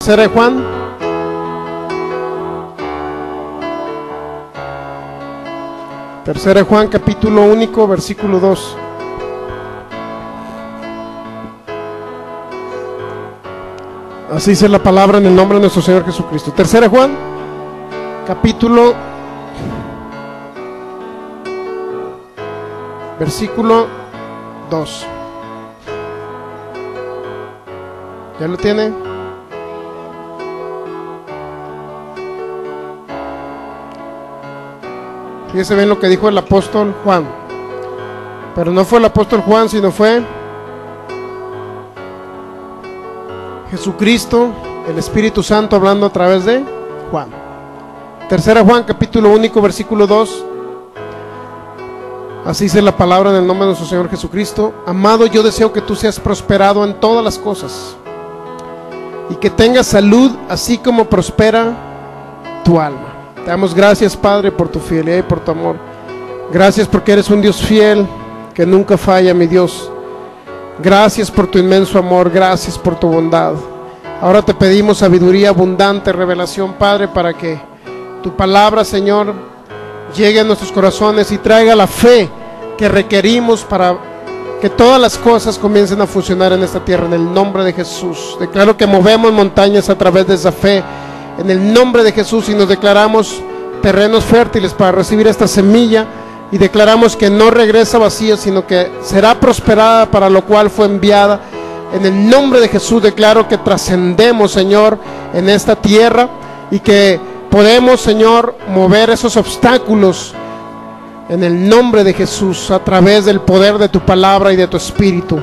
Tercera de Juan. Tercera de Juan, capítulo único, versículo 2. Así dice la palabra en el nombre de nuestro Señor Jesucristo. Tercera de Juan, capítulo, versículo 2. ¿Ya lo tiene? Fíjese bien lo que dijo el apóstol Juan. Pero no fue el apóstol Juan, sino fue Jesucristo, el Espíritu Santo, hablando a través de Juan. Tercera Juan, capítulo único, versículo 2. Así dice la palabra en el nombre de nuestro Señor Jesucristo. Amado, yo deseo que tú seas prosperado en todas las cosas y que tengas salud, así como prospera tu alma. Te damos gracias, Padre, por tu fidelidad y por tu amor. Gracias porque eres un Dios fiel, que nunca falla, mi Dios. Gracias por tu inmenso amor, gracias por tu bondad. Ahora te pedimos sabiduría abundante, revelación, Padre, para que tu palabra, Señor, llegue a nuestros corazones y traiga la fe que requerimos para que todas las cosas comiencen a funcionar en esta tierra, en el nombre de Jesús. Declaro que movemos montañas a través de esa fe, en el nombre de Jesús, y nos declaramos terrenos fértiles para recibir esta semilla, y declaramos que no regresa vacía, sino que será prosperada para lo cual fue enviada. En el nombre de Jesús declaro que trascendemos, Señor, en esta tierra, y que podemos, Señor, mover esos obstáculos en el nombre de Jesús, a través del poder de tu palabra y de tu Espíritu.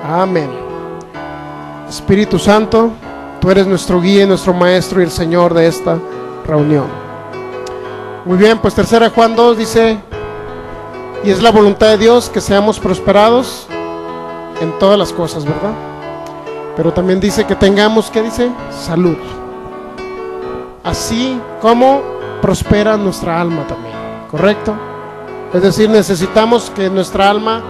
Amén. Espíritu Santo, tú eres nuestro guía, nuestro maestro y el Señor de esta reunión. Muy bien, pues tercera Juan 2 dice: y es la voluntad de Dios que seamos prosperados en todas las cosas, ¿verdad? Pero también dice que tengamos, ¿qué dice? Salud. Así como prospera nuestra alma también, ¿correcto? Es decir, necesitamos que nuestra alma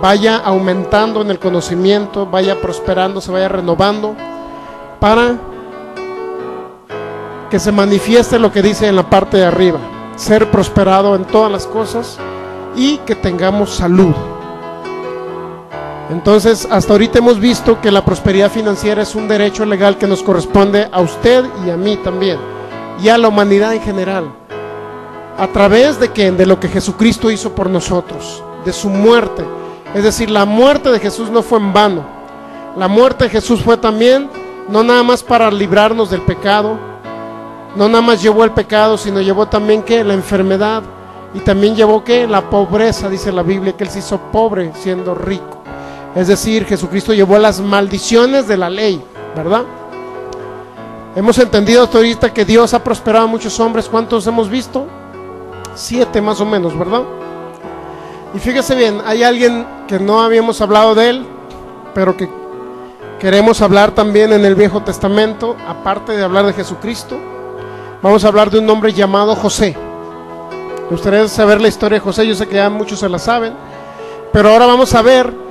vaya aumentando en el conocimiento, vaya prosperando, se vaya renovando, para que se manifieste lo que dice en la parte de arriba: ser prosperado en todas las cosas y que tengamos salud. Entonces, hasta ahorita hemos visto que la prosperidad financiera es un derecho legal que nos corresponde a usted y a mí también, y a la humanidad en general. ¿A través de qué? De lo que Jesucristo hizo por nosotros, de su muerte. Es decir, la muerte de Jesús no fue en vano. La muerte de Jesús fue también, no nada más para librarnos del pecado, no nada más llevó el pecado, sino llevó también, ¿qué? La enfermedad, y también llevó, ¿qué? La pobreza. Dice la Biblia que Él se hizo pobre siendo rico. Es decir, Jesucristo llevó las maldiciones de la ley, ¿verdad? Hemos entendido hasta ahorita que Dios ha prosperado a muchos hombres. ¿Cuántos hemos visto? 7 más o menos, ¿verdad? Y fíjese bien, hay alguien que no habíamos hablado de él, pero que queremos hablar también en el Viejo Testamento. Aparte de hablar de Jesucristo, vamos a hablar de un hombre llamado José. Me gustaría saber la historia de José. Yo sé que ya muchos se la saben, pero ahora vamos a ver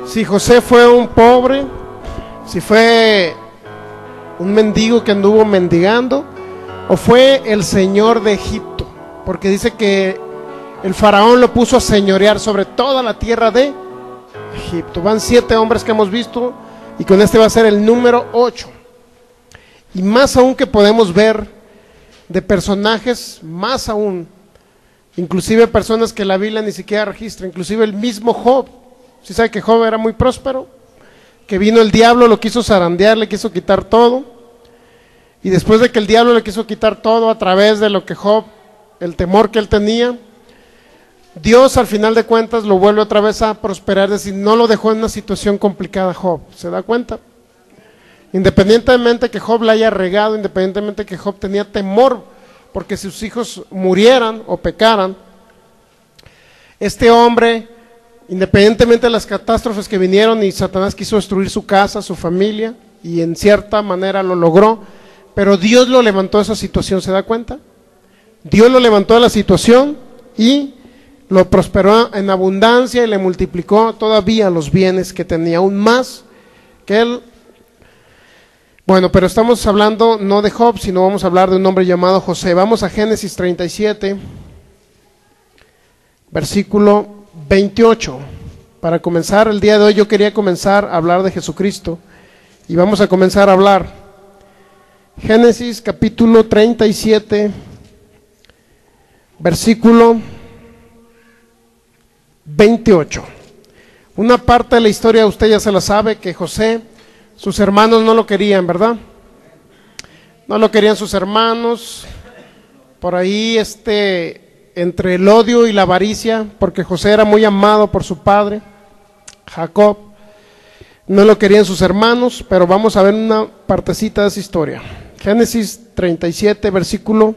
si José fue un pobre, si fue un mendigo que anduvo mendigando, o fue el señor de Egipto, porque dice que el faraón lo puso a señorear sobre toda la tierra de Egipto. Van 7 hombres que hemos visto, y con este va a ser el número 8. Y más aún que podemos ver de personajes, más aún, inclusive personas que la Biblia ni siquiera registra, inclusive el mismo Job. ¿Sí sabe que Job era muy próspero? Que vino el diablo, lo quiso zarandear, le quiso quitar todo, y después de que el diablo le quiso quitar todo a través de lo que Job, el temor que él tenía, Dios al final de cuentas lo vuelve otra vez a prosperar. Es decir, no lo dejó en una situación complicada Job. ¿Se da cuenta? Independientemente que Job la haya regado, independientemente que Job tenía temor porque sus hijos murieran o pecaran, este hombre, independientemente de las catástrofes que vinieron y Satanás quiso destruir su casa, su familia, y en cierta manera lo logró, pero Dios lo levantó de esa situación. ¿Se da cuenta? Dios lo levantó de la situación y lo prosperó en abundancia, y le multiplicó todavía los bienes que tenía, aún más que él Bueno, pero estamos hablando no de Job, sino vamos a hablar de un hombre llamado José. Vamos a Génesis 37, versículo 28. Para comenzar el día de hoy yo quería comenzar a hablar de Jesucristo y vamos a comenzar a hablar. Génesis capítulo 37, versículo 28. Una parte de la historia usted ya se la sabe, que José, sus hermanos no lo querían, ¿verdad? No lo querían sus hermanos, por ahí entre el odio y la avaricia, porque José era muy amado por su padre, Jacob, no lo querían sus hermanos, pero vamos a ver una partecita de esa historia. Génesis 37, versículo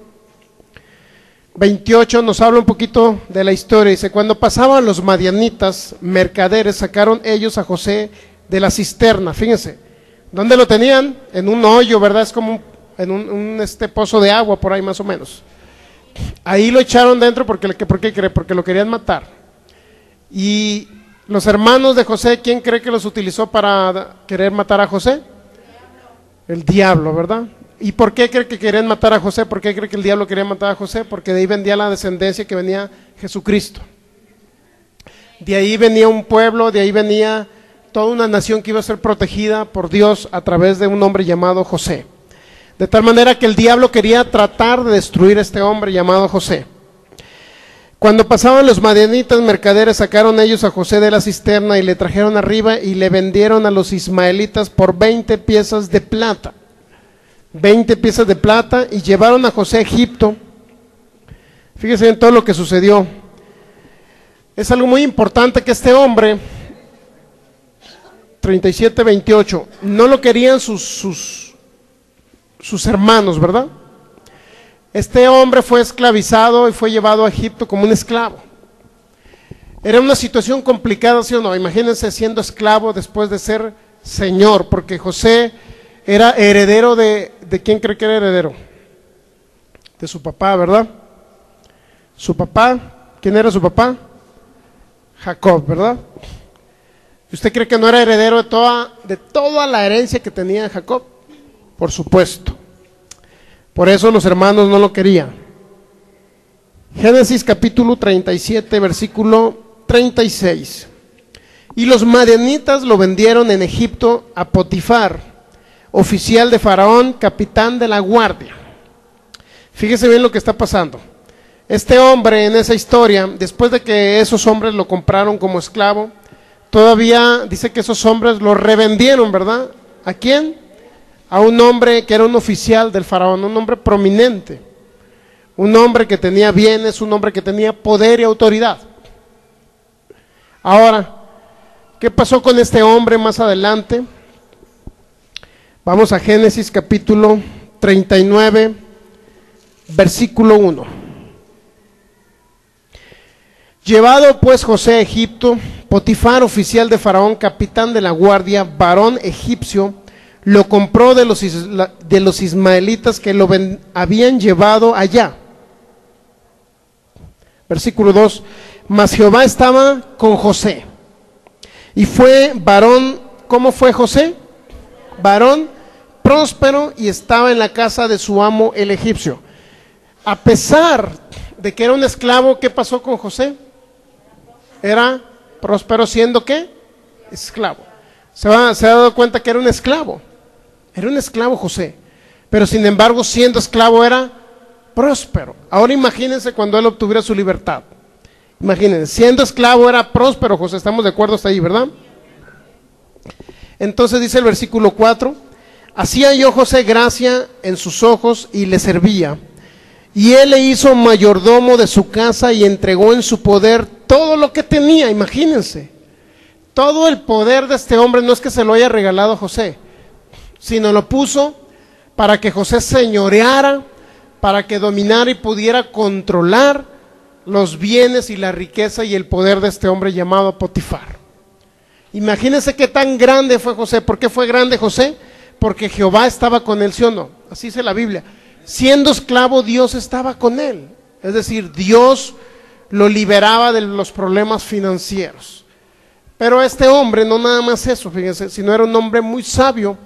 28, nos habla un poquito de la historia. Dice: cuando pasaban los madianitas, mercaderes, sacaron ellos a José de la cisterna. Fíjense, ¿dónde lo tenían? En un hoyo, ¿verdad? Es como en un pozo de agua, por ahí más o menos. Ahí lo echaron dentro porque lo querían matar. Y los hermanos de José, ¿quién cree que los utilizó para querer matar a José? El diablo, ¿verdad? ¿Y por qué cree que querían matar a José? ¿Por qué cree que el diablo quería matar a José? Porque de ahí venía la descendencia, que venía Jesucristo. De ahí venía un pueblo, de ahí venía toda una nación que iba a ser protegida por Dios a través de un hombre llamado José. De tal manera que el diablo quería tratar de destruir a este hombre llamado José. Cuando pasaban los madianitas mercaderes, sacaron ellos a José de la cisterna y le trajeron arriba y le vendieron a los ismaelitas por 20 piezas de plata. 20 piezas de plata, y llevaron a José a Egipto. Fíjense en todo lo que sucedió. Es algo muy importante que este hombre, 37-28, no lo querían sus hermanos, ¿verdad? Este hombre fue esclavizado y fue llevado a Egipto como un esclavo. Era una situación complicada, ¿sí o no? Imagínense siendo esclavo después de ser señor, porque José era heredero ¿de quién cree que era heredero? De su papá, ¿verdad? Su papá, ¿quién era su papá? Jacob, ¿verdad? ¿Y usted cree que no era heredero de toda la herencia que tenía Jacob? Por supuesto. Por eso los hermanos no lo querían. Génesis capítulo 37, versículo 36. Y los madianitas lo vendieron en Egipto a Potifar, oficial de Faraón, capitán de la guardia. Fíjese bien lo que está pasando. Este hombre en esa historia, después de que esos hombres lo compraron como esclavo, todavía dice que esos hombres lo revendieron, ¿verdad? ¿A quién? A un hombre que era un oficial del Faraón, un hombre prominente, un hombre que tenía bienes, un hombre que tenía poder y autoridad. Ahora, ¿qué pasó con este hombre más adelante? Vamos a Génesis capítulo 39, versículo 1. Llevado pues José a Egipto, Potifar, oficial de Faraón, capitán de la guardia, varón egipcio, lo compró de los ismaelitas que lo habían llevado allá. Versículo 2. Mas Jehová estaba con José, y fue varón. ¿Cómo fue José? Varón próspero, y estaba en la casa de su amo el egipcio. A pesar de que era un esclavo, ¿qué pasó con José? Era próspero siendo ¿qué? Esclavo. ¿Se ha dado cuenta que era un esclavo? Era un esclavo José, pero sin embargo siendo esclavo era próspero. Ahora imagínense cuando él obtuviera su libertad. Imagínense, siendo esclavo era próspero José. Estamos de acuerdo hasta ahí, ¿verdad? Entonces dice el versículo 4: hacía yo José gracia en sus ojos y le servía, y él le hizo mayordomo de su casa y entregó en su poder todo lo que tenía. Imagínense, todo el poder de este hombre no es que se lo haya regalado a José, sino lo puso para que José señoreara, para que dominara y pudiera controlar los bienes y la riqueza y el poder de este hombre llamado Potifar. Imagínense qué tan grande fue José. ¿Por qué fue grande José? Porque Jehová estaba con él, ¿sí o no? Así dice la Biblia. Siendo esclavo, Dios estaba con él. Es decir, Dios lo liberaba de los problemas financieros. Pero este hombre, no nada más eso, fíjense, sino era un hombre muy sabio,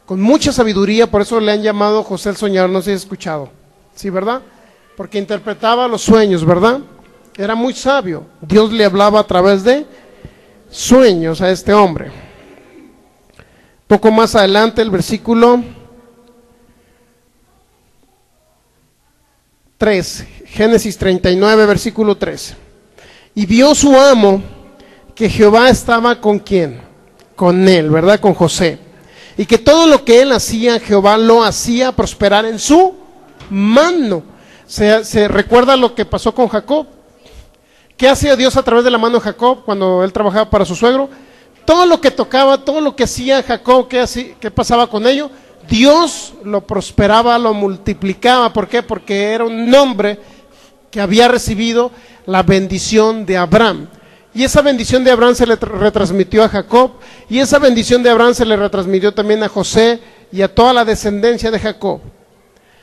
con mucha sabiduría, por eso le han llamado José el soñador, no sé si has escuchado, ¿sí, verdad? Porque interpretaba los sueños, ¿verdad? Era muy sabio, Dios le hablaba a través de sueños a este hombre. Poco más adelante, el versículo 3, Génesis 39, versículo 3. Y vio su amo que Jehová estaba con quién, con él, ¿verdad? Con José. Y que todo lo que él hacía, Jehová lo hacía prosperar en su mano. Se recuerda lo que pasó con Jacob. ¿Qué hacía Dios a través de la mano de Jacob cuando él trabajaba para su suegro? Todo lo que tocaba, todo lo que hacía Jacob, ¿qué pasaba con ello? Dios lo prosperaba, lo multiplicaba. ¿Por qué? Porque era un hombre que había recibido la bendición de Abraham. Y esa bendición de Abraham se le retransmitió a Jacob, y esa bendición de Abraham se le retransmitió también a José y a toda la descendencia de Jacob.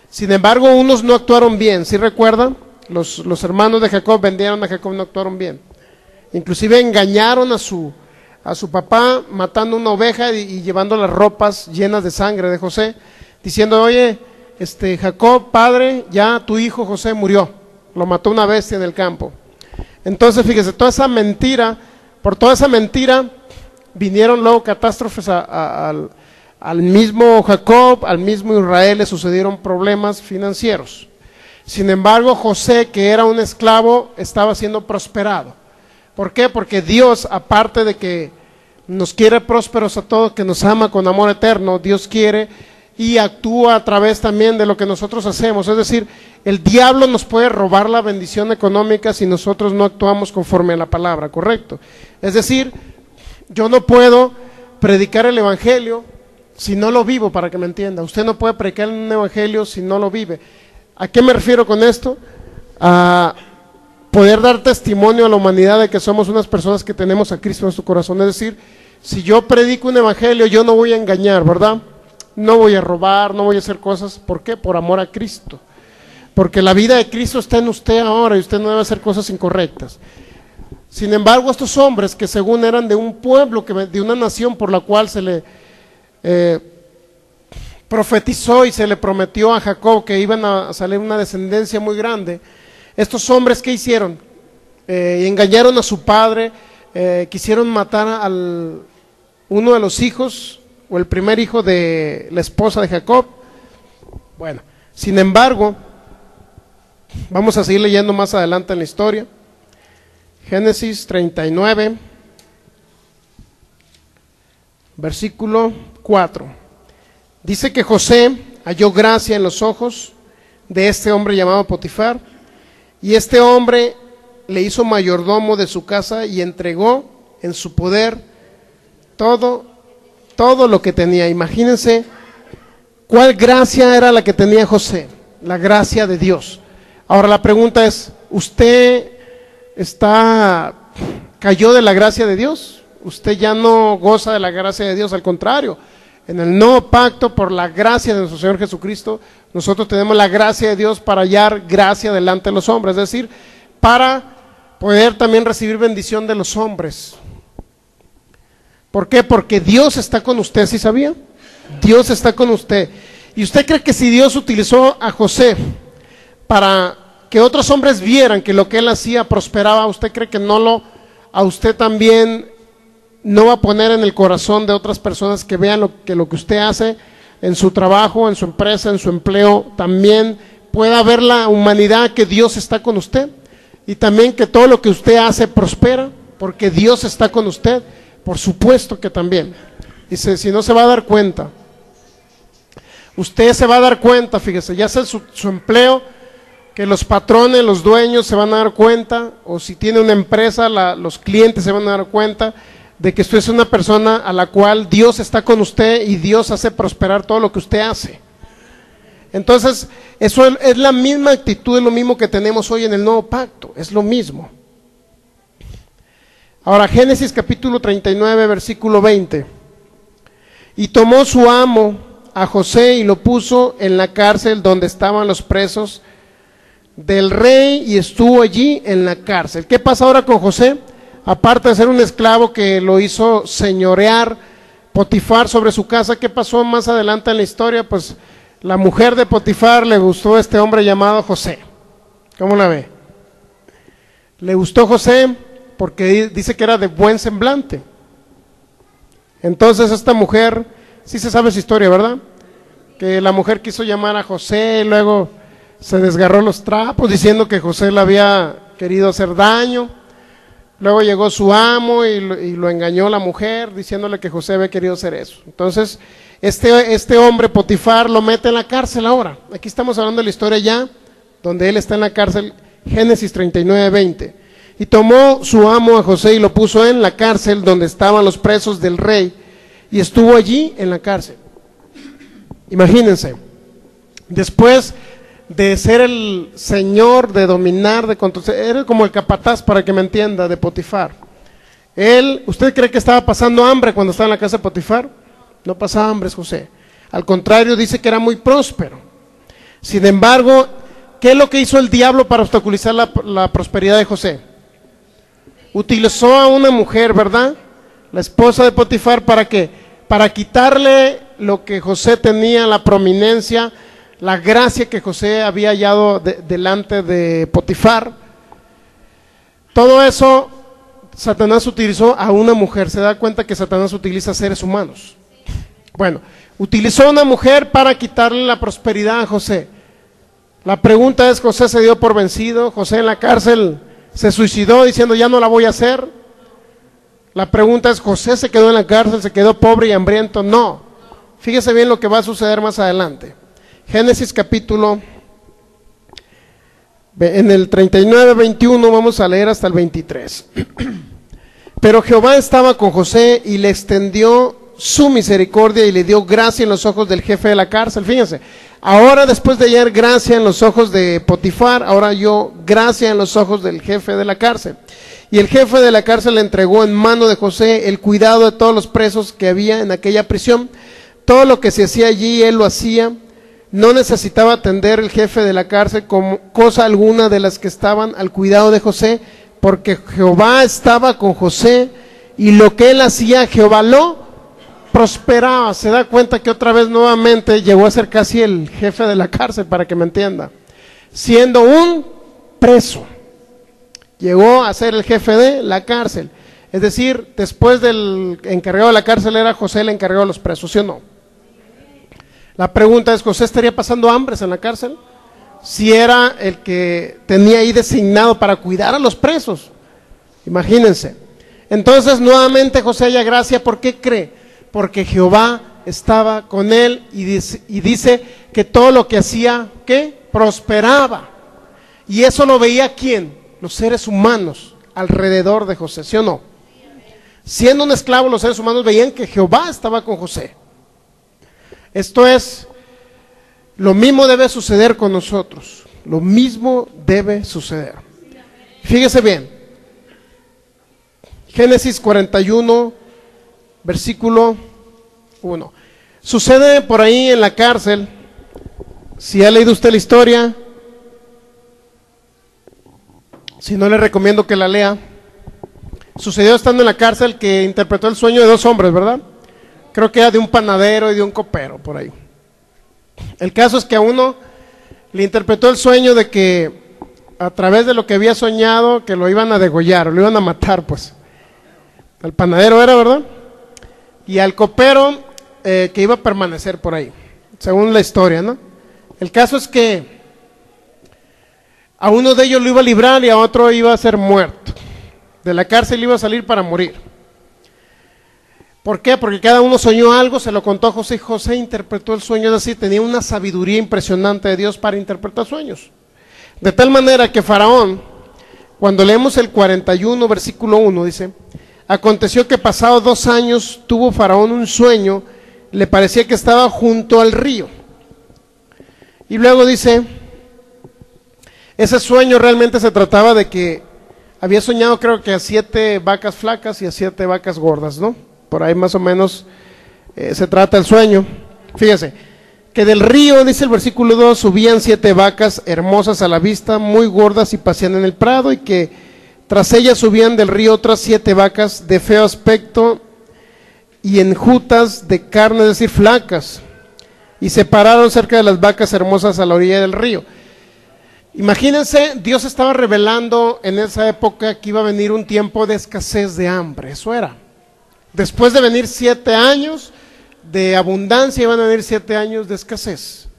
Sin embargo, unos no actuaron bien, ¿sí recuerdan? Los hermanos de Jacob vendieron a Jacob, no actuaron bien. Inclusive engañaron a su papá, matando una oveja y llevando las ropas llenas de sangre de José, diciendo: oye, Jacob, padre, ya tu hijo José murió, lo mató una bestia en el campo. Entonces, fíjese, toda esa mentira, por toda esa mentira, vinieron luego catástrofes al mismo Jacob, al mismo Israel, le sucedieron problemas financieros. Sin embargo, José, que era un esclavo, estaba siendo prosperado. ¿Por qué? Porque Dios, aparte de que nos quiere prósperos a todos, que nos ama con amor eterno, Dios quiere y actúa a través también de lo que nosotros hacemos. Es decir, el diablo nos puede robar la bendición económica si nosotros no actuamos conforme a la palabra, ¿correcto? Es decir, yo no puedo predicar el evangelio si no lo vivo, para que me entienda. Usted no puede predicar un evangelio si no lo vive. ¿A qué me refiero con esto? A poder dar testimonio a la humanidad de que somos unas personas que tenemos a Cristo en nuestro corazón. Es decir, si yo predico un evangelio, yo no voy a engañar, ¿verdad? No voy a robar, no voy a hacer cosas. ¿Por qué? Por amor a Cristo. Porque la vida de Cristo está en usted ahora y usted no debe hacer cosas incorrectas. Sin embargo, estos hombres que según eran de un pueblo, de una nación por la cual se le profetizó y se le prometió a Jacob que iban a salir una descendencia muy grande, estos hombres, ¿qué hicieron? Engañaron a su padre, quisieron matar a uno de los hijos, o el primer hijo de la esposa de Jacob. Bueno, sin embargo, vamos a seguir leyendo más adelante en la historia. Génesis 39, versículo 4. Dice que José halló gracia en los ojos de este hombre llamado Potifar, y este hombre le hizo mayordomo de su casa y entregó en su poder todo lo que tenía. Imagínense cuál gracia era la que tenía José, la gracia de Dios. Ahora la pregunta es, ¿usted cayó de la gracia de Dios? Usted ya no goza de la gracia de Dios, al contrario. En el nuevo pacto, por la gracia de nuestro Señor Jesucristo, nosotros tenemos la gracia de Dios para hallar gracia delante de los hombres, es decir, para poder también recibir bendición de los hombres. ¿Por qué? Porque Dios está con usted, ¿sí sabía? Dios está con usted. ¿Y usted cree que si Dios utilizó a José para que otros hombres vieran que lo que él hacía prosperaba, usted cree que a usted también no va a poner en el corazón de otras personas que vean lo que usted hace en su trabajo, en su empresa, en su empleo, también pueda ver la humanidad que Dios está con usted, y también que todo lo que usted hace prospera porque Dios está con usted? Por supuesto que también. Dice, si no se va a dar cuenta, usted se va a dar cuenta, fíjese, ya sea su empleo, que los patrones, los dueños se van a dar cuenta, o si tiene una empresa, los clientes se van a dar cuenta de que usted es una persona a la cual Dios está con usted y Dios hace prosperar todo lo que usted hace. Entonces, eso es la misma actitud, es lo mismo que tenemos hoy en el nuevo pacto, es lo mismo. Ahora, Génesis capítulo 39, versículo 20. Y tomó su amo a José y lo puso en la cárcel donde estaban los presos del rey, y estuvo allí en la cárcel. ¿Qué pasa ahora con José? Aparte de ser un esclavo que lo hizo señorear Potifar sobre su casa. ¿Qué pasó más adelante en la historia? Pues la mujer de Potifar le gustó a este hombre llamado José. ¿Cómo la ve? Le gustó José porque dice que era de buen semblante. Entonces esta mujer, sí se sabe su historia, ¿verdad? Que la mujer quiso llamar a José y luego se desgarró los trapos diciendo que José le había querido hacer daño. Luego llegó su amo y lo engañó la mujer diciéndole que José había querido hacer eso. Entonces este hombre Potifar lo mete en la cárcel ahora. Aquí estamos hablando de la historia ya, donde él está en la cárcel, Génesis 39:20. Y tomó su amo a José y lo puso en la cárcel donde estaban los presos del rey, y estuvo allí en la cárcel. Imagínense, después de ser el señor, de dominar, de control, era como el capataz, para que me entienda, de Potifar. ¿Usted cree que estaba pasando hambre cuando estaba en la casa de Potifar? No pasaba hambre José. Al contrario, dice que era muy próspero. Sin embargo, ¿qué es lo que hizo el diablo para obstaculizar la prosperidad de José? Utilizó a una mujer, ¿verdad? La esposa de Potifar, ¿para qué? Para quitarle lo que José tenía, la prominencia, la gracia que José había hallado delante de Potifar. Todo eso Satanás utilizó a una mujer. ¿Se da cuenta que Satanás utiliza seres humanos? Bueno, utilizó a una mujer para quitarle la prosperidad a José. La pregunta es, ¿José se dio por vencido? ¿José en la cárcel se suicidó diciendo ya no la voy a hacer? La pregunta es, ¿José se quedó en la cárcel, se quedó pobre y hambriento? No. Fíjese bien lo que va a suceder más adelante. Génesis capítulo, en el 39:21 vamos a leer hasta el 23. Pero Jehová estaba con José y le extendió su misericordia y le dio gracia en los ojos del jefe de la cárcel. Fíjense, ahora después de hallar gracia en los ojos de Potifar, ahora halló gracia en los ojos del jefe de la cárcel. Y el jefe de la cárcel le entregó en mano de José el cuidado de todos los presos que había en aquella prisión. Todo lo que se hacía allí, él lo hacía. No necesitaba atender el jefe de la cárcel como cosa alguna de las que estaban al cuidado de José, porque Jehová estaba con José, y lo que él hacía, Jehová lo prosperaba. Se da cuenta que otra vez nuevamente llegó a ser casi el jefe de la cárcel, para que me entienda, siendo un preso, llegó a ser el jefe de la cárcel. Es decir, después del encargado de la cárcel era José el encargado de los presos, ¿sí o no? La pregunta es, ¿José estaría pasando hambres en la cárcel? Si era el que tenía ahí designado para cuidar a los presos. Imagínense. Entonces nuevamente José halla gracia. ¿Por qué cree? Porque Jehová estaba con él, y dice que todo lo que hacía, ¿qué? Prosperaba. Y eso lo veía ¿quién? Los seres humanos alrededor de José, ¿sí o no? Siendo un esclavo, los seres humanos veían que Jehová estaba con José. Esto es, lo mismo debe suceder con nosotros. Lo mismo debe suceder. Fíjese bien. Génesis 41, versículo 1. Sucede por ahí en la cárcel. Si ha leído usted la historia, si no, le recomiendo que la lea. Sucedió estando en la cárcel que interpretó el sueño de dos hombres, ¿verdad? Creo que era de un panadero y de un copero, por ahí. El caso es que a uno le interpretó el sueño de que a través de lo que había soñado, que lo iban a degollar, o lo iban a matar, pues. Al panadero era, ¿verdad? Y al copero que iba a permanecer por ahí, según la historia, ¿no? El caso es que a uno de ellos lo iba a librar y a otro iba a ser muerto. De la cárcel iba a salir para morir. ¿Por qué? Porque cada uno soñó algo, se lo contó a José, y José interpretó el sueño, es decir, tenía una sabiduría impresionante de Dios para interpretar sueños. De tal manera que Faraón, cuando leemos el 41, versículo 1, dice: aconteció que pasados 2 años tuvo Faraón un sueño, le parecía que estaba junto al río. Y luego dice, ese sueño realmente se trataba de que había soñado, creo que a 7 vacas flacas y a 7 vacas gordas, ¿no? Por ahí más o menos se trata el sueño. Fíjese, que del río, dice el versículo 2, subían 7 vacas hermosas a la vista, muy gordas, y pasían en el prado, y que tras ellas subían del río otras 7 vacas de feo aspecto y enjutas de carne, es decir, flacas, y se pararon cerca de las vacas hermosas a la orilla del río. Imagínense, Dios estaba revelando en esa época que iba a venir un tiempo de escasez, de hambre. Eso era. Después de venir 7 años de abundancia, iban a venir 7 años de escasez.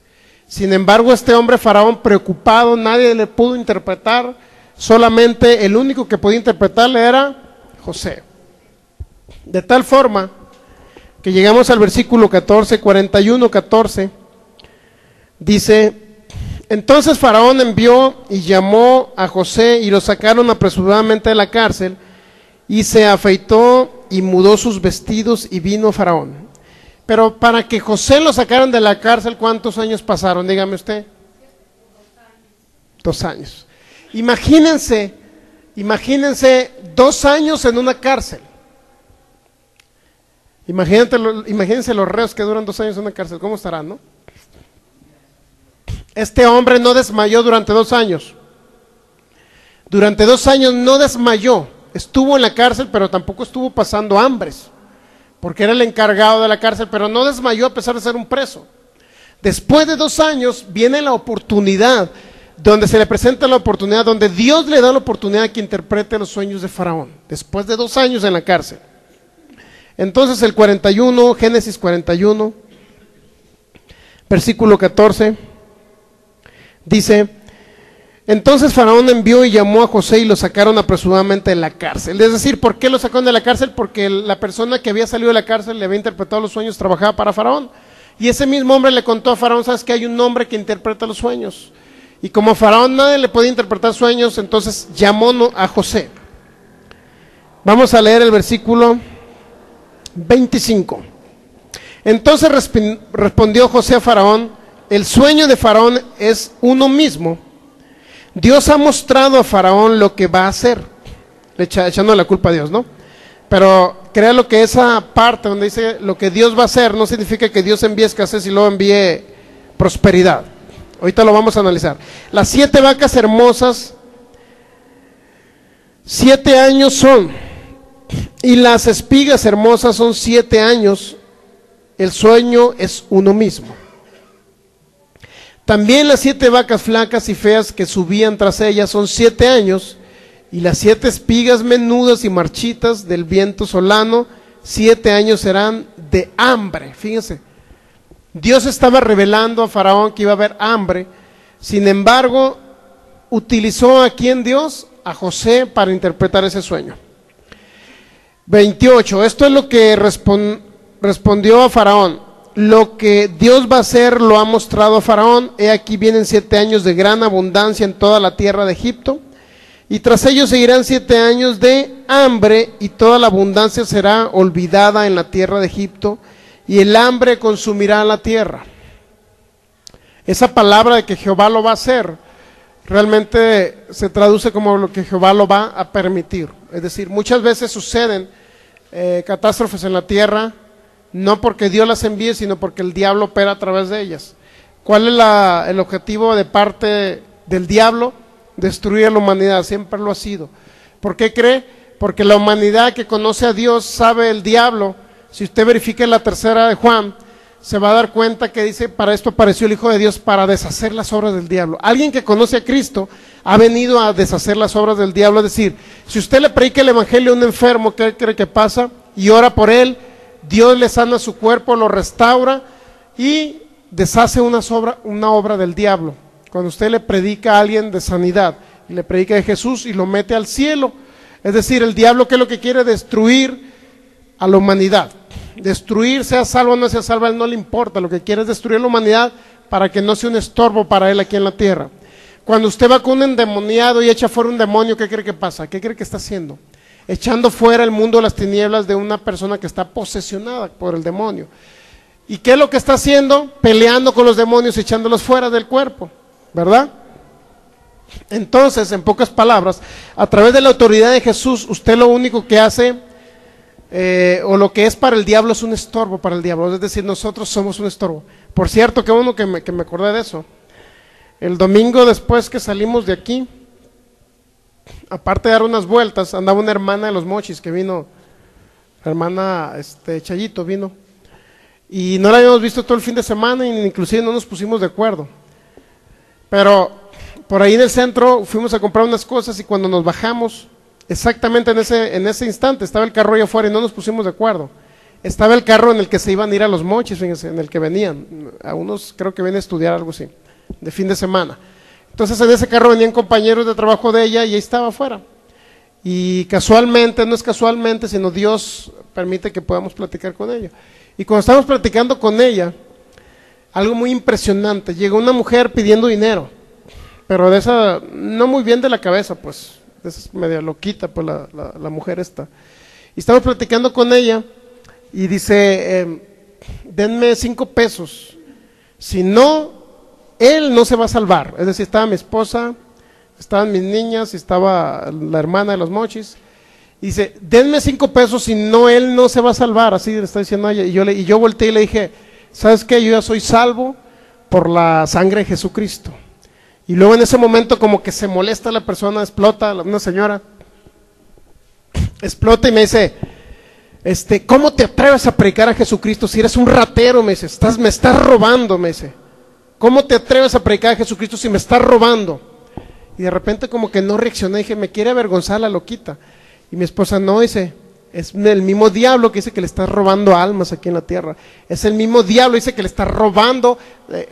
Sin embargo, este hombre faraón preocupado, nadie le pudo interpretar, solamente el único que podía interpretarle era José. De tal forma que llegamos al versículo 14, 41, 14, dice: entonces Faraón envió y llamó a José y lo sacaron apresuradamente de la cárcel, y se afeitó y mudó sus vestidos y vino a Faraón. Pero para que José lo sacaran de la cárcel, ¿cuántos años pasaron? Dígame usted. 2 años. Imagínense 2 años en una cárcel. Imagínense los reos que duran 2 años en una cárcel, ¿cómo estarán, no? Este hombre no desmayó durante 2 años. Durante 2 años no desmayó. Estuvo en la cárcel, pero tampoco estuvo pasando hambres, porque era el encargado de la cárcel, pero no desmayó a pesar de ser un preso. Después de 2 años viene la oportunidad, donde se le presenta la oportunidad, donde Dios le da la oportunidad que interprete los sueños de Faraón, después de 2 años en la cárcel. Entonces el 41, Génesis 41, versículo 14, dice: entonces Faraón envió y llamó a José y lo sacaron apresuradamente de la cárcel. Es decir, ¿por qué lo sacaron de la cárcel? Porque la persona que había salido de la cárcel, le había interpretado los sueños, trabajaba para Faraón. Y ese mismo hombre le contó a Faraón: ¿sabes que hay un hombre que interpreta los sueños? Y como a Faraón nadie le podía interpretar sueños, entonces llamó a José. Vamos a leer el versículo 25. Entonces respondió José a Faraón: el sueño de Faraón es uno mismo. Dios ha mostrado a Faraón lo que va a hacer. Echando la culpa a Dios, ¿no? Pero créalo que esa parte donde dice lo que Dios va a hacer no significa que Dios envíe escasez y luego envíe prosperidad. Ahorita lo vamos a analizar. Las 7 vacas hermosas, 7 años son, y las espigas hermosas son 7 años. El sueño es uno mismo. También las 7 vacas flacas y feas que subían tras ellas son 7 años, y las 7 espigas menudas y marchitas del viento solano, 7 años serán de hambre. Fíjense, Dios estaba revelando a Faraón que iba a haber hambre. Sin embargo, utilizó a quién Dios, a José, para interpretar ese sueño. 28, esto es lo que respondió a Faraón: lo que Dios va a hacer lo ha mostrado a Faraón. He aquí vienen 7 años de gran abundancia en toda la tierra de Egipto, y tras ellos seguirán 7 años de hambre, y toda la abundancia será olvidada en la tierra de Egipto, y el hambre consumirá la tierra. Esa palabra de que Jehová lo va a hacer, realmente se traduce como lo que Jehová lo va a permitir. Es decir, muchas veces suceden catástrofes en la tierra, no porque Dios las envíe, sino porque el diablo opera a través de ellas. ¿Cuál es el objetivo de parte del diablo? Destruir a la humanidad, siempre lo ha sido. ¿Por qué cree? Porque la humanidad que conoce a Dios sabe el diablo. Si usted verifica en la 3 de Juan, se va a dar cuenta que dice: para esto apareció el Hijo de Dios, para deshacer las obras del diablo. Alguien que conoce a Cristo ha venido a deshacer las obras del diablo. Es decir, si usted le predica el evangelio a un enfermo, ¿qué cree que pasa? Y ora por él, Dios le sana su cuerpo, lo restaura y deshace una obra del diablo. Cuando usted le predica a alguien de sanidad y le predica de Jesús y lo mete al cielo, es decir, el diablo, ¿qué es lo que quiere? Destruir a la humanidad. Destruir, sea salvo o no sea salvo, a él no le importa. Lo que quiere es destruir a la humanidad para que no sea un estorbo para él aquí en la tierra. Cuando usted va con un endemoniado y echa fuera un demonio, ¿qué cree que pasa? ¿Qué cree que está haciendo? Echando fuera el mundo de las tinieblas de una persona que está posesionada por el demonio. ¿Y qué es lo que está haciendo? Peleando con los demonios, echándolos fuera del cuerpo, ¿verdad? Entonces, en pocas palabras, a través de la autoridad de Jesús, usted lo único que hace, o lo que es para el diablo, es un estorbo para el diablo. Es decir, nosotros somos un estorbo. Por cierto, qué bueno que me acordé de eso. El domingo después que salimos de aquí, aparte de dar unas vueltas, andaba una hermana de Los Mochis que vino la hermana Chayito vino, y no la habíamos visto todo el fin de semana, y inclusive no nos pusimos de acuerdo, pero por ahí en el centro fuimos a comprar unas cosas, y cuando nos bajamos, exactamente en ese instante, estaba el carro ahí afuera y no nos pusimos de acuerdo. Estaba el carro en el que se iban a ir a Los Mochis, fíjense, en el que venían, a unos creo que venían a estudiar algo así, de fin de semana. Entonces en ese carro venían compañeros de trabajo de ella y ahí estaba afuera. Y casualmente, no es casualmente, sino Dios permite que podamos platicar con ella. Y cuando estábamos platicando con ella, algo muy impresionante, llegó una mujer pidiendo dinero, pero de esa, no muy bien de la cabeza, pues, de esa media loquita, pues la mujer esta. Y estábamos platicando con ella y dice, denme 5 pesos, si no, él no se va a salvar. Es decir, estaba mi esposa, estaban mis niñas, y estaba la hermana de Los Mochis, y dice, denme 5 pesos, si no, él no se va a salvar, así le está diciendo a ella. Y yo volteé y le dije, ¿sabes qué? Yo ya soy salvo por la sangre de Jesucristo. Y luego en ese momento como que se molesta la persona, explota, una señora, explota y me dice, ¿cómo te atreves a predicar a Jesucristo si eres un ratero? Me dice, me estás robando, me dice. ¿Cómo te atreves a predicar a Jesucristo si me estás robando? Y de repente como que no reaccioné, dije, me quiere avergonzar la loquita. Y mi esposa, no, dice, es el mismo diablo que dice que le está robando almas aquí en la tierra. Es el mismo diablo, dice que le está robando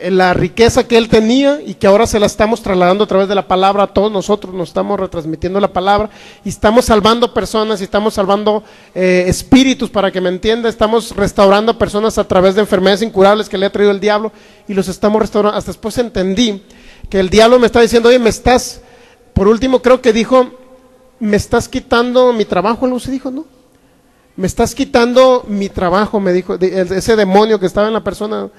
la riqueza que él tenía y que ahora se la estamos trasladando a través de la palabra a todos nosotros, nos estamos retransmitiendo la palabra y estamos salvando personas y estamos salvando espíritus, para que me entienda, estamos restaurando personas a través de enfermedades incurables que le ha traído el diablo y los estamos restaurando. Hasta después entendí que el diablo me está diciendo, oye, por último creo que dijo, me estás quitando mi trabajo, algo se dijo, ¿no? Me estás quitando mi trabajo, me dijo, ese demonio que estaba en la persona,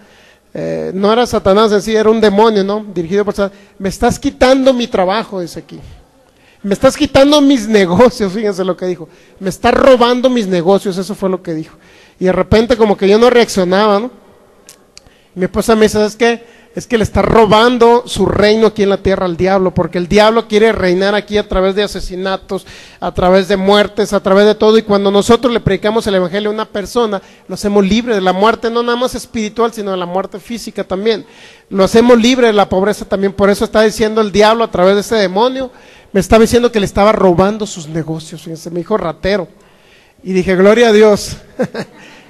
no era Satanás en sí, era un demonio, ¿no? Dirigido por Satanás. Me estás quitando mi trabajo, dice aquí. Me estás quitando mis negocios, fíjense lo que dijo. Me estás robando mis negocios, eso fue lo que dijo. Y de repente como que yo no reaccionaba, ¿no? Y mi esposa me dice, ¿sabes qué? Es que le está robando su reino aquí en la tierra al diablo, porque el diablo quiere reinar aquí a través de asesinatos, a través de muertes, a través de todo, y cuando nosotros le predicamos el evangelio a una persona, lo hacemos libre de la muerte, no nada más espiritual, sino de la muerte física también, lo hacemos libre de la pobreza también. Por eso está diciendo el diablo a través de ese demonio, me estaba diciendo que le estaba robando sus negocios, fíjense, me dijo ratero, y dije, gloria a Dios.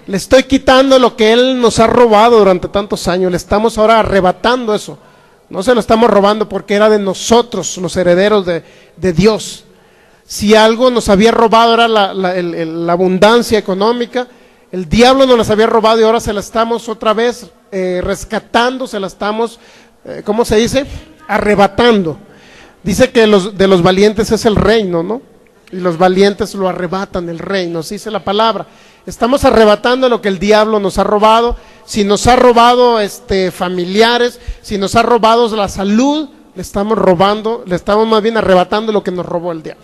Le estoy quitando lo que él nos ha robado durante tantos años, le estamos ahora arrebatando eso. No se lo estamos robando porque era de nosotros, los herederos de Dios. Si algo nos había robado era la abundancia económica, el diablo nos las había robado y ahora se la estamos otra vez rescatando, se la estamos, ¿cómo se dice? Arrebatando. Dice que de los valientes es el reino, ¿no? Y los valientes lo arrebatan el reino, así dice la palabra. Estamos arrebatando lo que el diablo nos ha robado. Si nos ha robado familiares, si nos ha robado la salud, le estamos robando, le estamos más bien arrebatando lo que nos robó el diablo.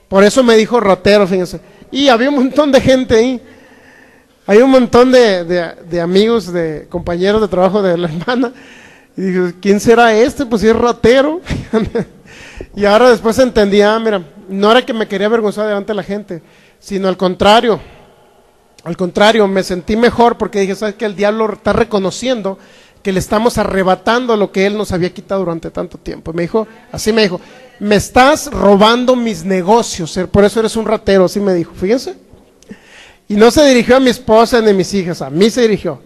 Por eso me dijo ratero, fíjense. Y había un montón de gente ahí. Hay un montón de amigos, de compañeros de trabajo de la hermana. Y dije, ¿quién será este? Pues si es ratero. Y ahora después entendí, mira, no era que me quería avergonzar delante de la gente, sino al contrario, me sentí mejor porque dije, ¿sabes qué? El diablo está reconociendo que le estamos arrebatando lo que él nos había quitado durante tanto tiempo. Y me dijo, me estás robando mis negocios, por eso eres un ratero, así me dijo, fíjense. Y no se dirigió a mi esposa ni a mis hijas, a mí se dirigió.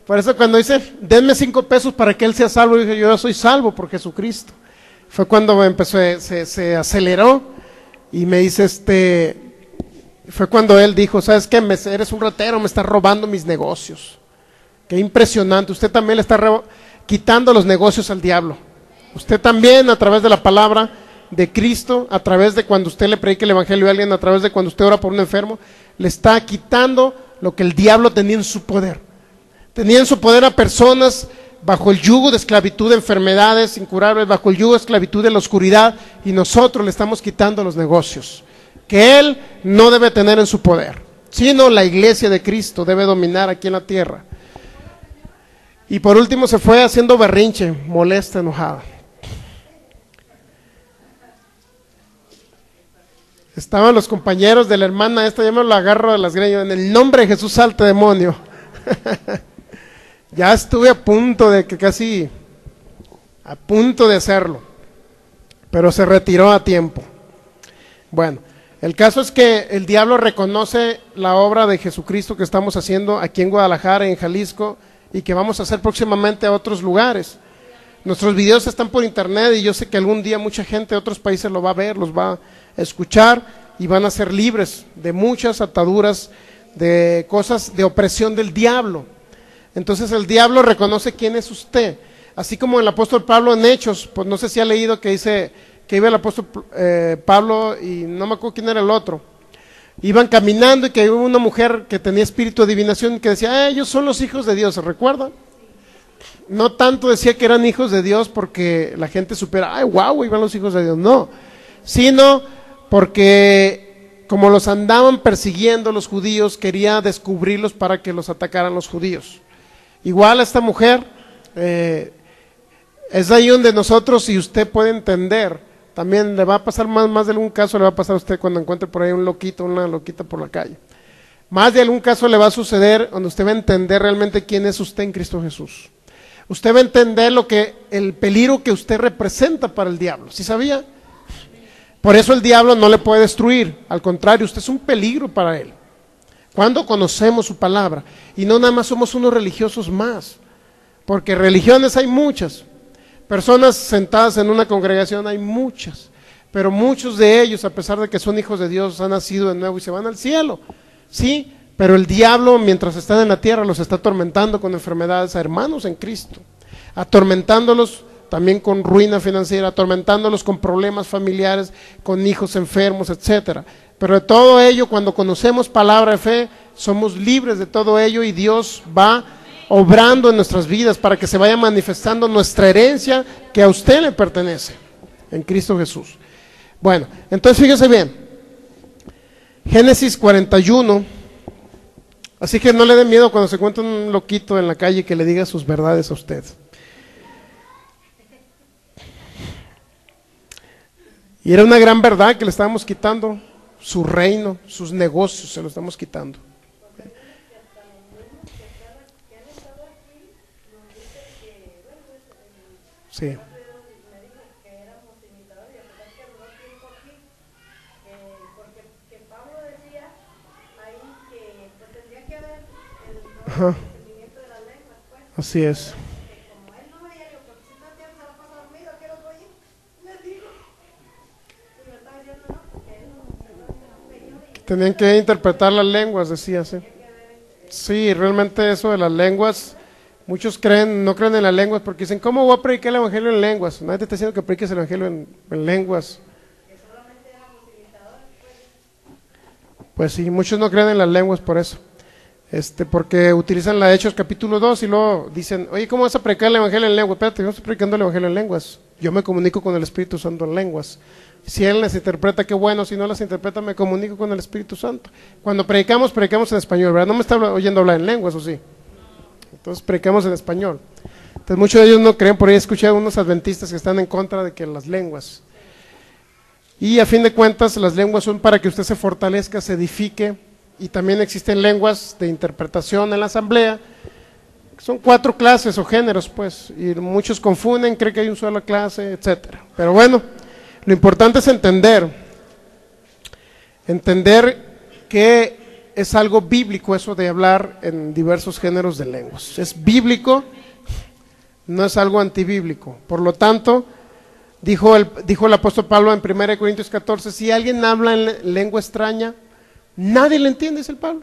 Por eso cuando dice, denme 5 pesos para que él sea salvo, dije, yo soy salvo por Jesucristo. Fue cuando empezó, se aceleró y me dice, fue cuando él dijo, ¿sabes qué? Eres un ratero, me estás robando mis negocios. Qué impresionante, usted también le está quitando los negocios al diablo. Usted también a través de la palabra de Cristo, a través de cuando usted le predica el evangelio a alguien, a través de cuando usted ora por un enfermo, le está quitando lo que el diablo tenía en su poder. Tenía en su poder a personas bajo el yugo de esclavitud, de enfermedades incurables, bajo el yugo de esclavitud de la oscuridad, y nosotros le estamos quitando los negocios que él no debe tener en su poder, sino la iglesia de Cristo debe dominar aquí en la tierra. Y por último se fue haciendo berrinche, molesta, enojada. estaban los compañeros de la hermana esta, ya me lo agarro de las greñas, en el nombre de Jesús salte demonio. Ya estuve a punto de que casi, a punto de hacerlo, pero se retiró a tiempo. Bueno, el caso es que el diablo reconoce la obra de Jesucristo que estamos haciendo aquí en Guadalajara, en Jalisco, y que vamos a hacer próximamente a otros lugares. Nuestros videos están por internet y yo sé que algún día mucha gente de otros países lo va a ver, los va a escuchar y van a ser libres de muchas ataduras, de cosas de opresión del diablo. Entonces el diablo reconoce quién es usted, así como el apóstol Pablo en Hechos, pues no sé si ha leído que dice que iba el apóstol Pablo y no me acuerdo quién era el otro, iban caminando y que hubo una mujer que tenía espíritu de adivinación que decía, ellos son los hijos de Dios, ¿se recuerdan? No tanto decía que eran hijos de Dios porque la gente supiera, ay, wow, iban los hijos de Dios, no, sino porque como los andaban persiguiendo los judíos, quería descubrirlos para que los atacaran los judíos. Igual a esta mujer, es ahí donde nosotros, si usted puede entender, también le va a pasar más de algún caso, le va a pasar a usted cuando encuentre por ahí un loquito, una loquita por la calle. Más de algún caso le va a suceder donde usted va a entender realmente quién es usted en Cristo Jesús. Usted va a entender el peligro que usted representa para el diablo, ¿sí sabía? Por eso el diablo no le puede destruir, al contrario, usted es un peligro para él. Cuando conocemos su palabra y no nada más somos unos religiosos más, porque religiones hay muchas, personas sentadas en una congregación hay muchas, pero muchos de ellos, a pesar de que son hijos de Dios, han nacido de nuevo y se van al cielo, sí, pero el diablo mientras están en la tierra los está atormentando con enfermedades a hermanos en Cristo, atormentándolos también con ruina financiera, atormentándolos con problemas familiares, con hijos enfermos, etcétera. Pero de todo ello, cuando conocemos palabra de fe, somos libres de todo ello y Dios va obrando en nuestras vidas para que se vaya manifestando nuestra herencia que a usted le pertenece, en Cristo Jesús. Bueno, entonces fíjese bien, Génesis 41, así que no le dé miedo cuando se encuentre un loquito en la calle que le diga sus verdades a usted. Y era una gran verdad que le estábamos quitando su reino, sus negocios, se lo estamos quitando. Sí. Ajá. Así es. Tenían que interpretar las lenguas, decía, sí. Sí, realmente eso de las lenguas, muchos no creen en las lenguas porque dicen, ¿cómo voy a predicar el evangelio en lenguas? Nadie te está diciendo que prediques el evangelio en lenguas. Pues sí, muchos no creen en las lenguas por eso. Porque utilizan la Hechos capítulo 2 y luego dicen, oye, ¿cómo vas a predicar el evangelio en lenguas? Espérate, yo no estoy predicando el evangelio en lenguas. Yo me comunico con el Espíritu Santo en lenguas. Si Él las interpreta, qué bueno, si no las interpreta, me comunico con el Espíritu Santo. Cuando predicamos en español, ¿verdad? No me está oyendo hablar en lenguas, ¿o sí? Entonces predicamos en español. Entonces muchos de ellos no creen, por ahí escuché a unos adventistas que están en contra de que las lenguas. Y a fin de cuentas, las lenguas son para que usted se fortalezca, se edifique, y también existen lenguas de interpretación en la asamblea. Son 4 clases o géneros, pues, y muchos confunden, creen que hay una sola clase, etcétera. Pero bueno, lo importante es entender que es algo bíblico eso de hablar en diversos géneros de lenguas. Es bíblico, no es algo antibíblico. Por lo tanto, dijo el apóstol Pablo en 1 Corintios 14, si alguien habla en lengua extraña, nadie le entiende, dice el Pablo,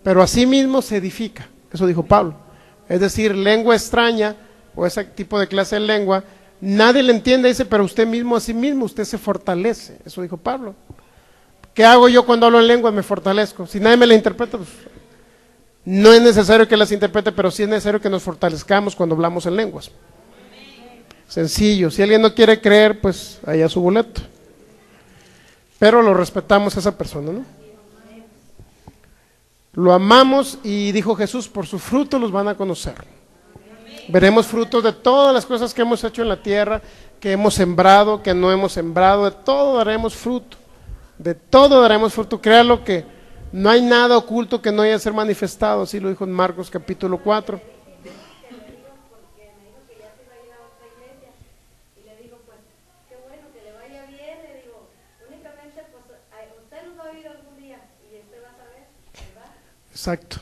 pero así mismo se edifica. Eso dijo Pablo. Es decir, lengua extraña o ese tipo de clase de lengua, nadie le entiende, dice, pero usted mismo, a sí mismo, usted se fortalece. Eso dijo Pablo. ¿Qué hago yo cuando hablo en lenguas? Me fortalezco. Si nadie me la interpreta, pues no es necesario que las interprete, pero sí es necesario que nos fortalezcamos cuando hablamos en lenguas. Sencillo. Si alguien no quiere creer, pues allá su boleto. Pero lo respetamos a esa persona, ¿no? Lo amamos y dijo Jesús, por su fruto los van a conocer. Veremos frutos de todas las cosas que hemos hecho en la tierra, que hemos sembrado, que no hemos sembrado, de todo daremos fruto. De todo daremos fruto. Créalo que no hay nada oculto que no haya de ser manifestado, así lo dijo en Marcos capítulo 4. Exacto.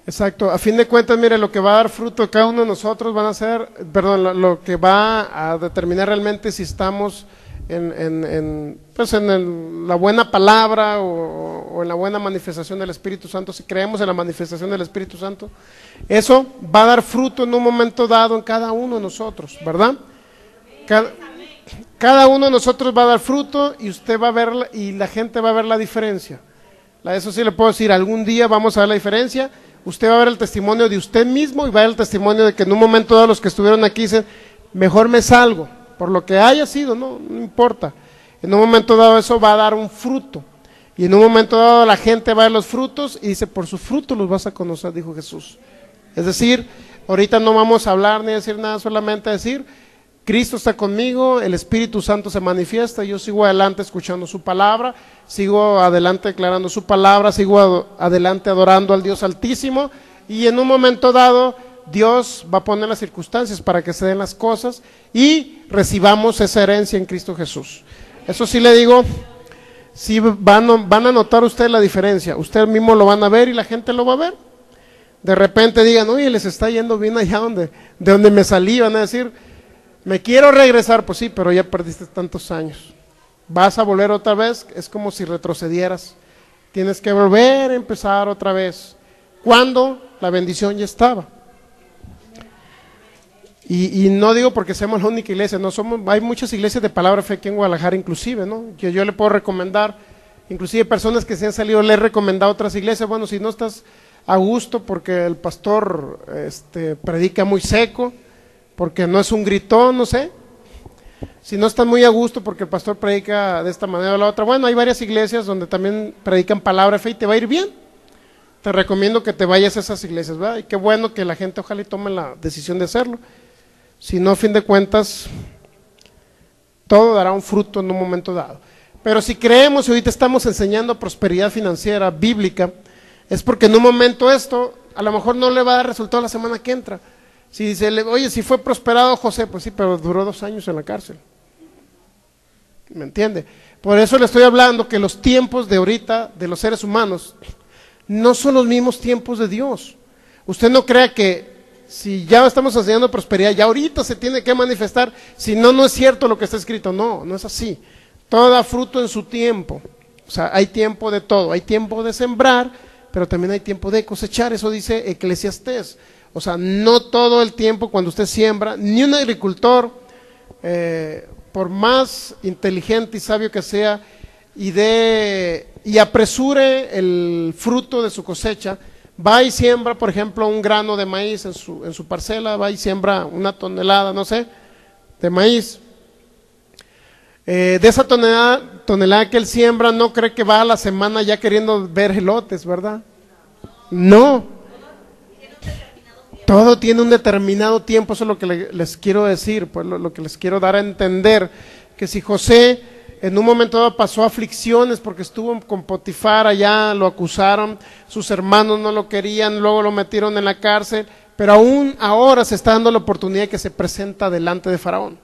Exacto. A fin de cuentas, mire, lo que va a dar fruto a cada uno de nosotros van a ser, perdón, lo que va a determinar realmente si estamos pues en la buena palabra o en la buena manifestación del Espíritu Santo. Si creemos en la manifestación del Espíritu Santo, eso va a dar fruto en un momento dado en cada uno de nosotros, ¿verdad? Cada uno de nosotros va a dar fruto y usted va a ver, y la gente va a ver la diferencia. Eso sí le puedo decir, algún día vamos a ver la diferencia. Usted va a ver el testimonio de usted mismo y va a ver el testimonio de que en un momento dado los que estuvieron aquí dicen, mejor me salgo, por lo que haya sido, no importa. En un momento dado eso va a dar un fruto. Y en un momento dado la gente va a ver los frutos y dice, por sus frutos los vas a conocer, dijo Jesús. Es decir, ahorita no vamos a hablar ni decir nada, solamente decir, Cristo está conmigo, el Espíritu Santo se manifiesta, yo sigo adelante escuchando su palabra, sigo adelante declarando su palabra, sigo adelante adorando al Dios Altísimo, y en un momento dado Dios va a poner las circunstancias para que se den las cosas y recibamos esa herencia en Cristo Jesús. Eso sí le digo, sí van a notar ustedes la diferencia, ustedes mismos lo van a ver y la gente lo va a ver. De repente digan, oye, les está yendo bien allá de donde me salí, van a decir, me quiero regresar. Pues sí, pero ya perdiste tantos años, vas a volver otra vez, es como si retrocedieras, tienes que volver a empezar otra vez, cuando la bendición ya estaba. Y no digo porque seamos la única iglesia, no somos, hay muchas iglesias de palabra de fe aquí en Guadalajara inclusive, ¿no? Que yo le puedo recomendar, inclusive personas que se han salido, le he recomendado a otras iglesias, bueno, si no estás a gusto porque el pastor predica muy seco, porque no es un gritón, no sé, si no están muy a gusto porque el pastor predica de esta manera o la otra, bueno, hay varias iglesias donde también predican palabra de fe y te va a ir bien. Te recomiendo que te vayas a esas iglesias, ¿verdad? Y qué bueno que la gente ojalá y tome la decisión de hacerlo. Si no, a fin de cuentas, todo dará un fruto en un momento dado. Pero si creemos y ahorita estamos enseñando prosperidad financiera bíblica, es porque en un momento esto a lo mejor no le va a dar resultado la semana que entra. Si dice, oye, si fue prosperado José, pues sí, pero duró 2 años en la cárcel. ¿Me entiende? Por eso le estoy hablando que los tiempos de ahorita de los seres humanos no son los mismos tiempos de Dios. Usted no crea que si ya estamos enseñando prosperidad, ya ahorita se tiene que manifestar, si no, no es cierto lo que está escrito. No, no es así. Todo da fruto en su tiempo. O sea, hay tiempo de todo. Hay tiempo de sembrar, pero también hay tiempo de cosechar. Eso dice Eclesiastés. O sea, no todo el tiempo cuando usted siembra, ni un agricultor, por más inteligente y sabio que sea, y apresure el fruto de su cosecha, va y siembra, por ejemplo, un grano de maíz en su parcela, va y siembra 1 tonelada, no sé, de maíz. De esa tonelada que él siembra, no cree que va a la semana ya queriendo ver elotes, ¿verdad? No. Todo tiene un determinado tiempo, eso es lo que les quiero decir, pues lo que les quiero dar a entender, que si José en un momento dado pasó aflicciones porque estuvo con Potifar allá, lo acusaron, sus hermanos no lo querían, luego lo metieron en la cárcel, pero aún ahora se está dando la oportunidad que se presenta delante de Faraón.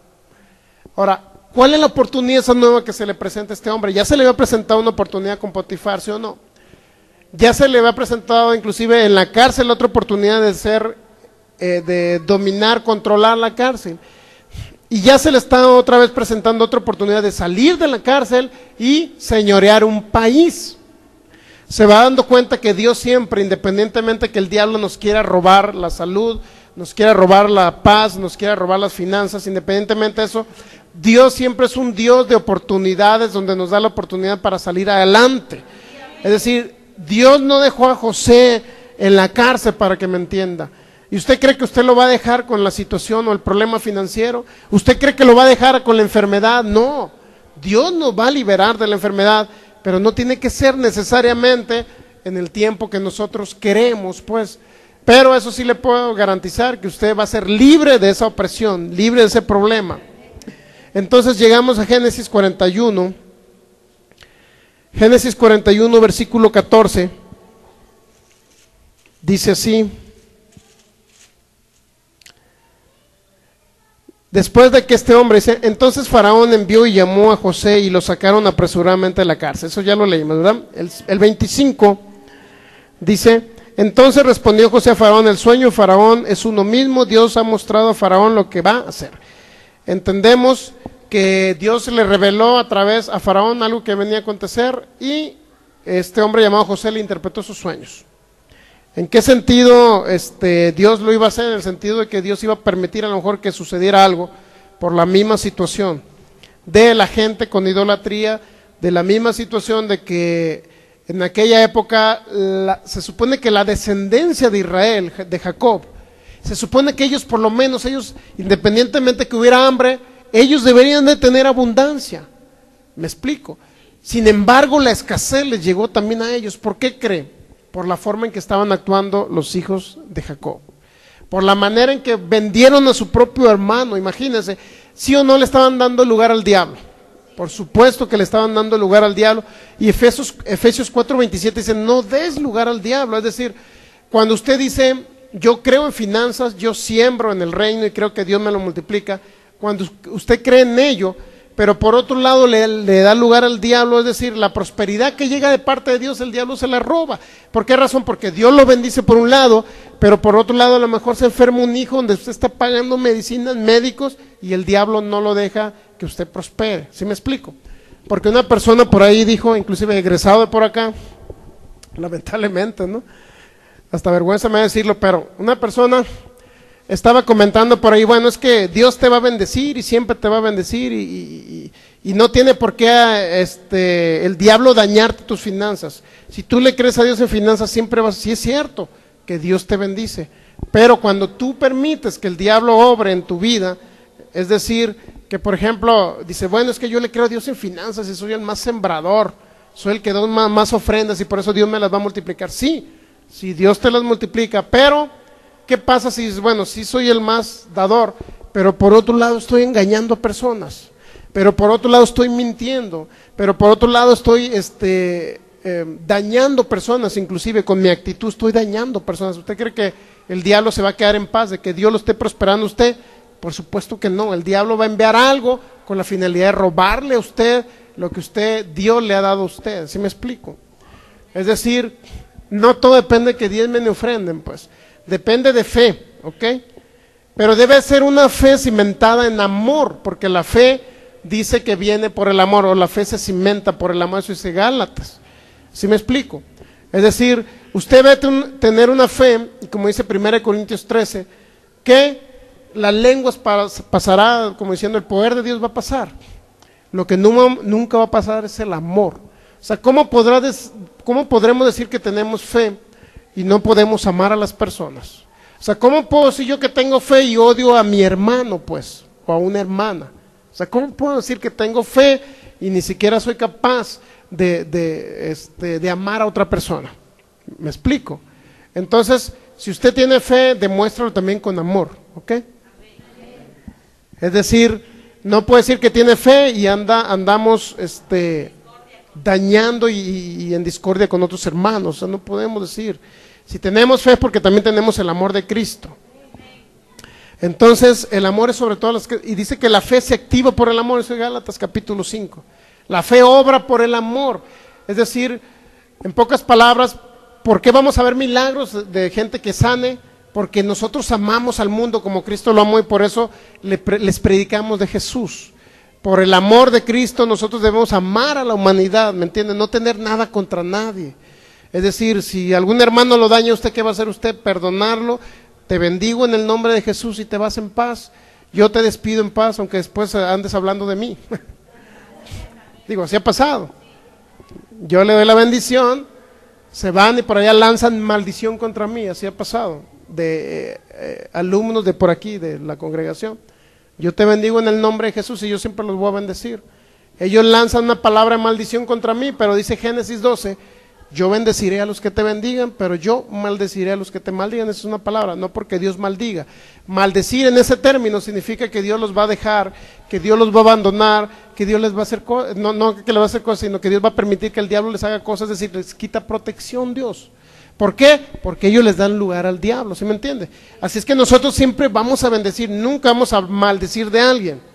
Ahora, ¿cuál es la oportunidad esa nueva que se le presenta a este hombre? Ya se le había presentado una oportunidad con Potifar, ¿sí o no? Ya se le había presentado inclusive en la cárcel otra oportunidad de dominar, controlar la cárcel. Y ya se le está otra vez presentando otra oportunidad de salir de la cárcel y señorear un país. Se va dando cuenta que Dios siempre, independientemente que el diablo nos quiera robar la salud, nos quiera robar la paz, nos quiera robar las finanzas, independientemente de eso, Dios siempre es un Dios de oportunidades donde nos da la oportunidad para salir adelante. Es decir, Dios no dejó a José en la cárcel, para que me entienda. ¿Y usted cree que usted lo va a dejar con la situación o el problema financiero? ¿Usted cree que lo va a dejar con la enfermedad? No, Dios nos va a liberar de la enfermedad, pero no tiene que ser necesariamente en el tiempo que nosotros queremos, pues. Pero eso sí le puedo garantizar, que usted va a ser libre de esa opresión, libre de ese problema. Entonces llegamos a Génesis 41, Génesis 41, versículo 14, dice así: después de que este hombre dice, entonces Faraón envió y llamó a José y lo sacaron apresuradamente de la cárcel. Eso ya lo leímos, ¿verdad? El 25 dice, entonces respondió José a Faraón, el sueño de Faraón es uno mismo, Dios ha mostrado a Faraón lo que va a hacer. Entendemos que Dios le reveló a través a Faraón algo que venía a acontecer y este hombre llamado José le interpretó sus sueños. ¿En qué sentido Dios lo iba a hacer? En el sentido de que Dios iba a permitir a lo mejor que sucediera algo por la misma situación de la gente con idolatría, de la misma situación de que en aquella época se supone que la descendencia de Israel, de Jacob, se supone que ellos por lo menos, ellos independientemente que hubiera hambre, ellos deberían de tener abundancia. ¿Me explico? Sin embargo, la escasez les llegó también a ellos. ¿Por qué cree? Por la forma en que estaban actuando los hijos de Jacob. Por la manera en que vendieron a su propio hermano. Imagínense, ¿sí o no le estaban dando lugar al diablo? Por supuesto que le estaban dando lugar al diablo. Y Efesios 4:27 dice, no des lugar al diablo. Es decir, cuando usted dice, yo creo en finanzas, yo siembro en el reino y creo que Dios me lo multiplica. Cuando usted cree en ello, pero por otro lado le da lugar al diablo, es decir, la prosperidad que llega de parte de Dios, el diablo se la roba. ¿Por qué razón? Porque Dios lo bendice por un lado, pero por otro lado a lo mejor se enferma un hijo donde usted está pagando medicinas, médicos, y el diablo no lo deja que usted prospere. ¿Sí me explico? Porque una persona por ahí dijo, inclusive egresado de por acá, lamentablemente, ¿no? Hasta vergüenza me da decirlo, pero una persona estaba comentando por ahí, bueno, es que Dios te va a bendecir y siempre te va a bendecir y no tiene por qué el diablo dañarte tus finanzas. Si tú le crees a Dios en finanzas, siempre vas, sí es cierto que Dios te bendice, pero cuando tú permites que el diablo obre en tu vida, es decir, que por ejemplo, dice, bueno, es que yo le creo a Dios en finanzas y soy el más sembrador, soy el que da más ofrendas y por eso Dios me las va a multiplicar. Sí, si Dios te las multiplica, pero ¿qué pasa si dices, bueno, sí soy el más dador, pero por otro lado estoy engañando a personas, pero por otro lado estoy mintiendo, pero por otro lado estoy dañando personas, inclusive con mi actitud estoy dañando personas? ¿Usted cree que el diablo se va a quedar en paz de que Dios lo esté prosperando a usted? Por supuesto que no. El diablo va a enviar algo con la finalidad de robarle a usted lo que Dios le ha dado a usted. ¿Sí me explico? Es decir, no todo depende de que diezmen ni ofrenden, pues depende de fe, ¿ok? Pero debe ser una fe cimentada en amor, porque la fe dice que viene por el amor, o la fe se cimenta por el amor, eso dice Gálatas. ¿Sí me explico? Es decir, usted debe tener una fe, y como dice 1 Corintios 13, que las lenguas pasará, como diciendo, el poder de Dios va a pasar. Lo que nunca va a pasar es el amor. O sea, ¿cómo podremos decir que tenemos fe y no podemos amar a las personas? O sea, ¿cómo puedo decir yo que tengo fe y odio a mi hermano, pues, o a una hermana? O sea, ¿cómo puedo decir que tengo fe y ni siquiera soy capaz de amar a otra persona? ¿Me explico? Entonces, si usted tiene fe, demuéstralo también con amor, ¿ok? Es decir, no puede decir que tiene fe y andamos dañando y en discordia con otros hermanos. O sea, no podemos decir. Si tenemos fe es porque también tenemos el amor de Cristo. Entonces, el amor es sobre todo y dice que la fe se activa por el amor, eso es Gálatas capítulo 5. La fe obra por el amor. Es decir, en pocas palabras, ¿por qué vamos a ver milagros de gente que sane? Porque nosotros amamos al mundo como Cristo lo amó y por eso les predicamos de Jesús. Por el amor de Cristo nosotros debemos amar a la humanidad, ¿me entienden? No tener nada contra nadie. Es decir, si algún hermano lo daña a usted, ¿qué va a hacer usted? Perdonarlo. Te bendigo en el nombre de Jesús y te vas en paz. Yo te despido en paz, aunque después andes hablando de mí. Digo, así ha pasado. Yo le doy la bendición, se van y por allá lanzan maldición contra mí, así ha pasado. De alumnos de por aquí, de la congregación. Yo te bendigo en el nombre de Jesús y yo siempre los voy a bendecir. Ellos lanzan una palabra de maldición contra mí, pero dice Génesis 12, Yo bendeciré a los que te bendigan, pero yo maldeciré a los que te maldigan. Esa es una palabra, no porque Dios maldiga. Maldecir en ese término significa que Dios los va a dejar, que Dios los va a abandonar, que Dios les va a hacer cosas, no que les va a hacer cosas, sino que Dios va a permitir que el diablo les haga cosas, es decir, les quita protección Dios. ¿Por qué? Porque ellos les dan lugar al diablo, ¿sí me entiende? Así es que nosotros siempre vamos a bendecir, nunca vamos a maldecir de alguien.